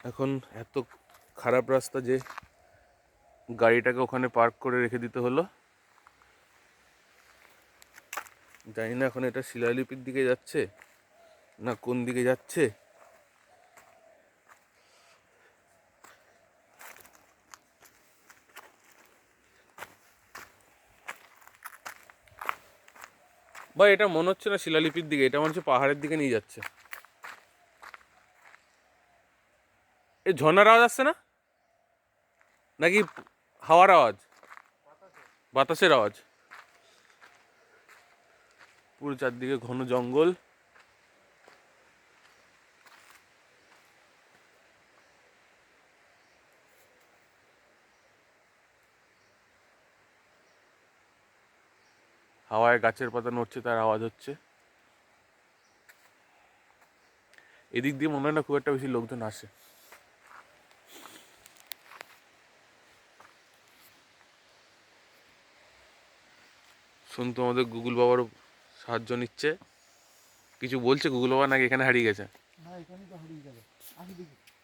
এখন এত খারাপ রাস্তা যে গাড়িটাকে ওখানে পার্ক করে রেখে দিতে হলো। জানি না এখন এটা শিলালিপির দিকে যাচ্ছে না কোন দিকে যাচ্ছে। বা এটা মনে হচ্ছে না শিলালিপির দিকে, এটা মনে হচ্ছে পাহাড়ের দিকে নিয়ে যাচ্ছে। এই ঝর্ণার আওয়াজ আসছে না, নাকি হাওয়ার আওয়াজ, বাতাসের আওয়াজ? পুরো চারদিকে ঘন জঙ্গল। হাওয়ায় গাছের পাতা নড়ছে, তার আওয়াজ হচ্ছে। এদিক দিয়ে মনে হয় না খুব একটা বেশি লোকজন আসে। শুনতো আমাদের গুগল বাবারও সাহায্য নিচ্ছে। কিছু বলছে গুগল বাবা, নাকি এখানে হারিয়ে গেছে? না, এখানে তো হারিয়ে গেল। আমি দেখি